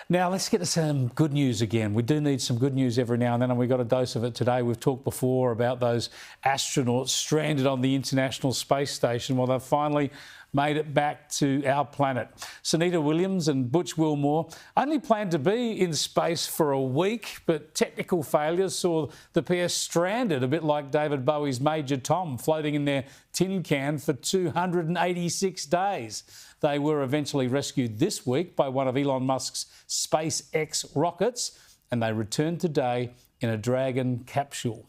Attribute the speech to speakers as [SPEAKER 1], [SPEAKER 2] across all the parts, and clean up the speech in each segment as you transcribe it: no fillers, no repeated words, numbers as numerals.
[SPEAKER 1] Now, let's get to some good news again. We do need some good news every now and then, and we got a dose of it today. We've talked before about those astronauts stranded on the International Space Station. Well, they've finally made it back to our planet. Sunita Williams and Butch Wilmore only planned to be in space for a week, but technical failures saw the pair stranded, a bit like David Bowie's Major Tom, floating in their tin can for 286 days. They were eventually rescued this week by one of Elon Musk's SpaceX rockets, and they returned today in a Dragon capsule.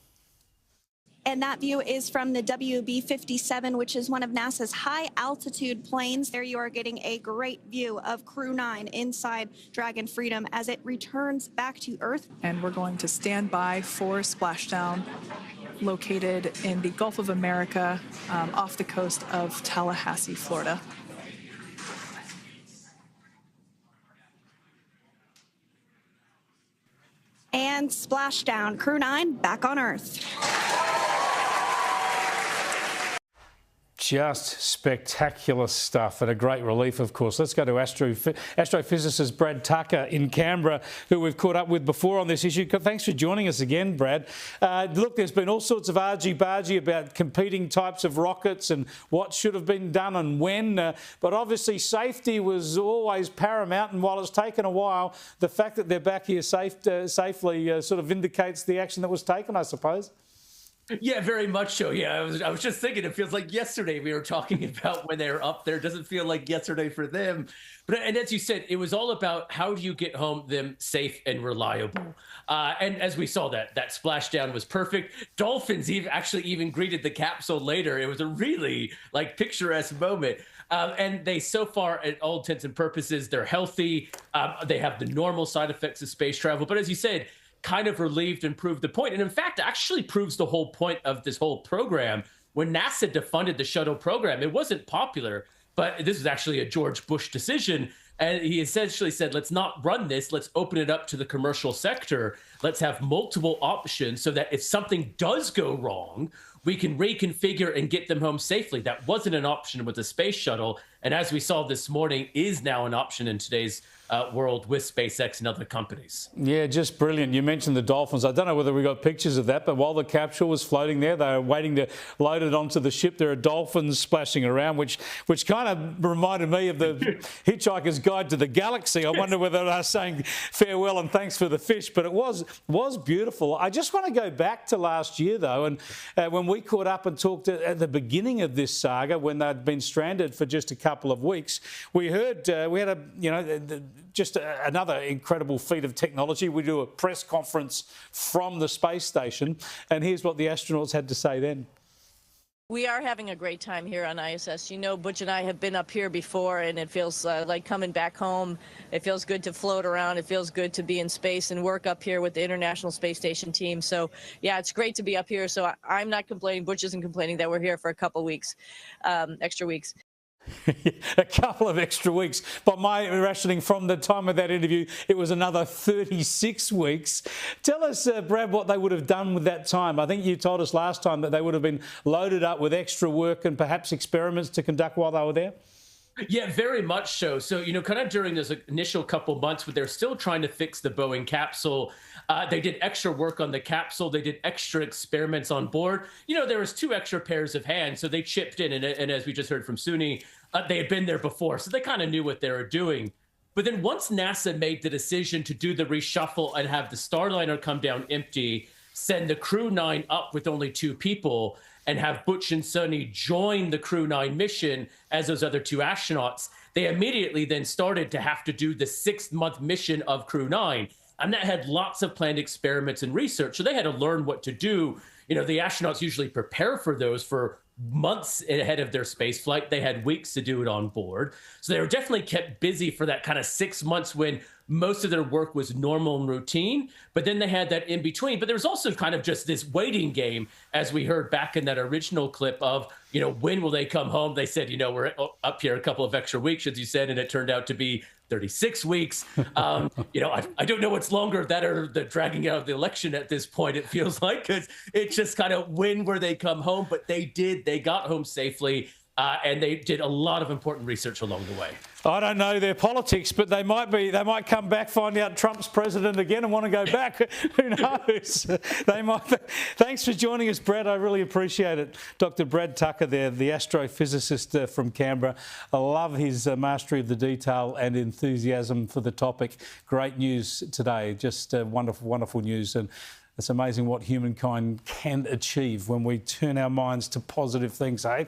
[SPEAKER 2] And that view is from the WB-57, which is one of NASA's high-altitude planes. There you are getting a great view of Crew 9 inside Dragon Freedom as it returns back to Earth.
[SPEAKER 3] And we're going to stand by for splashdown, located in the Gulf of America, off the coast of Tallahassee, Florida.
[SPEAKER 2] And splashdown, Crew 9 back on Earth.
[SPEAKER 1] Just spectacular stuff and a great relief, of course. Let's go to astrophysicist Brad Tucker in Canberra, who we've caught up with before on this issue. Thanks for joining us again, Brad. Look, there's been all sorts of argy-bargy about competing types of rockets and what should have been done and when, but obviously safety was always paramount, and while it's taken a while, the fact that they're back here safely sort of vindicates the action that was taken, I suppose.
[SPEAKER 4] Yeah, very much so. Yeah, I was just thinking, it feels like yesterday we were talking about when they're up there. It doesn't feel like yesterday for them. And as you said, it was all about how do you get home them safe and reliable. And as we saw, that splashdown was perfect. Dolphins actually even greeted the capsule later. It was a really picturesque moment. And they, so far, at all intents and purposes, they're healthy. They have the normal side effects of space travel. But as you said, kind of relieved and proved the point. And in fact, actually proves the whole point of this whole program. When NASA defunded the shuttle program, it wasn't popular, but this was actually a George Bush decision. And he essentially said, let's not run this. Let's open it up to the commercial sector. Let's have multiple options so that if something does go wrong, we can reconfigure and get them home safely. That wasn't an option with the space shuttle. And as we saw this morning, is now an option in today's world with SpaceX and other companies.
[SPEAKER 1] Yeah, just brilliant. You mentioned the Dolphins. I don't know whether we got pictures of that, but while the capsule was floating there, they were waiting to load it onto the ship. There are dolphins splashing around, which kind of reminded me of the Hitchhiker's Guide to the Galaxy. I wonder whether they're saying farewell and thanks for the fish, but it was beautiful. I just want to go back to last year, though, and when we caught up and talked at the beginning of this saga, when they'd been stranded for just a couple of weeks, we heard we had another incredible feat of technology. We do a press conference from the space station, and here's what the astronauts had to say then.
[SPEAKER 5] We are having a great time here on ISS. You know, Butch and I have been up here before, and it feels like coming back home. It feels good to float around. It feels good to be in space and work up here with the International Space Station team. So, yeah, it's great to be up here. So I'm not complaining. Butch isn't complaining that we're here for a couple weeks, extra weeks.
[SPEAKER 1] A couple of extra weeks. By my rationing from the time of that interview, it was another 36 weeks. Tell us, Brad, what they would have done with that time. I think you told us last time that they would have been loaded up with extra work and perhaps experiments to conduct while they were there.
[SPEAKER 4] Yeah, very much so. So, kind of during those initial couple months where they're still trying to fix the Boeing capsule, they did extra work on the capsule. They did extra experiments on board. There was 2 extra pairs of hands, so they chipped in. And as we just heard from Suni, they had been there before, so they kind of knew what they were doing. But then once NASA made the decision to do the reshuffle and have the Starliner come down empty, send the Crew 9 up with only 2 people, and have Butch and Suni join the Crew 9 mission as those other 2 astronauts, they immediately then started to have to do the 6-month mission of Crew 9. And that had lots of planned experiments and research. So they had to learn what to do. The astronauts usually prepare for those for months ahead of their space flight. They had weeks to do it on board. So they were definitely kept busy for that kind of 6 months when most of their work was normal and routine, but then they had that in between. But there was also kind of just this waiting game, as we heard back in that original clip of, when will they come home? They said, we're up here a couple of extra weeks, as you said, and it turned out to be 36 weeks. I don't know what's longer, that or the dragging out of the election at this point, it feels like, because it's just kind of when were they come home, but they did. They got home safely. and they did a lot of important research along the way.
[SPEAKER 1] I don't know their politics, but they might come back, find out Trump's president again and want to go back. Who knows? They might. Thanks for joining us, Brad. I really appreciate it. Dr. Brad Tucker there, the astrophysicist from Canberra. I love his mastery of the detail and enthusiasm for the topic. Great news today. Just wonderful, wonderful news. And it's amazing what humankind can achieve when we turn our minds to positive things, eh?